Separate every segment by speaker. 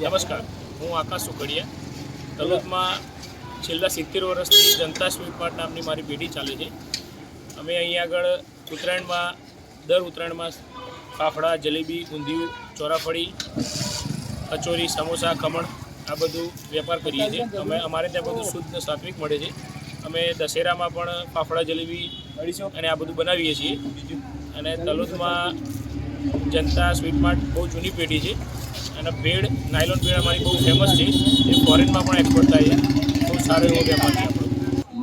Speaker 1: નમસ્કાર, હું આકાશ સુખડિયા. તલોદમાં છેલ્લા 70 વર્ષથી જનતા સ્વીટ માર્ટ નામની મારી પેઢી ચાલે છે. અમે અહીંયા આગળ દર ઉત્તરાયણમાં ફાફડા, જલેબી, ઊંધિયું, ચોરાફળી, કચોરી, સમોસા, ખમણ આ બધું વેપાર કરીએ છીએ. અમારે ત્યાં બધું શુદ્ધ સાત્વિક મળે છે. અમે દશેરામાં પણ ફાફડા, જલેબી અને આ બધું બનાવીએ છીએ. અને તલોદમાં જનતા સ્વીટ માર્ટ બહુ જૂની પેઢી છે અને ભેળ, નાયલોન ભેળ અમારી બહુ ફેમસ છે. એ ફોરેનમાં પણ એક્સપોર્ટ થાય છે. બહુ સારો એવો વેપાર છે આપણો.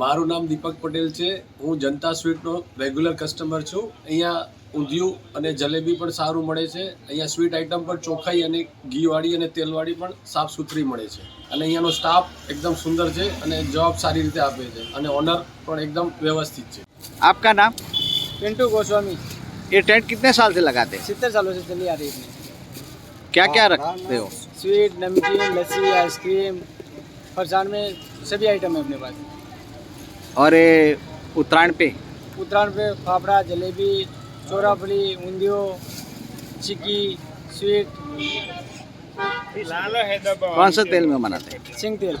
Speaker 2: મારું નામ દીપક પટેલ છે. હું જનતા સ્વીટનો રેગ્યુલર કસ્ટમર છું. અહીંયા ઊંધિયું અને જલેબી પણ સારું મળે છે. અહીંયા સ્વીટ આઇટમ પણ ચોખ્ખાઈ અને ઘીવાળી અને તેલવાળી પણ સાફ સુથરી મળે છે. અને અહીંયાનો સ્ટાફ એકદમ સુંદર છે અને જવાબ સારી રીતે આપે છે અને ઓનર પણ એકદમ વ્યवस्थित છે.
Speaker 3: आपका नाम?
Speaker 4: पिंटू गोस्वामी।
Speaker 3: ये टेंट कितने साल से लगाते हैं?
Speaker 4: 70 सालों से चली आ रही है।
Speaker 3: क्या क्या रखते हो?
Speaker 4: स्वीट, नमकीन, लस्सी, आइसक्रीम, फरसान में सभी आइटम है अपने पास।
Speaker 3: और ये उत्तरायण पे
Speaker 4: उत्तरायण पे फाफड़ा, जलेबी, चोराफली, ऊंधियो, चिक्की, स्वीट,
Speaker 3: कौन सा तेल में बनाते हैं?
Speaker 4: सिंग तेल।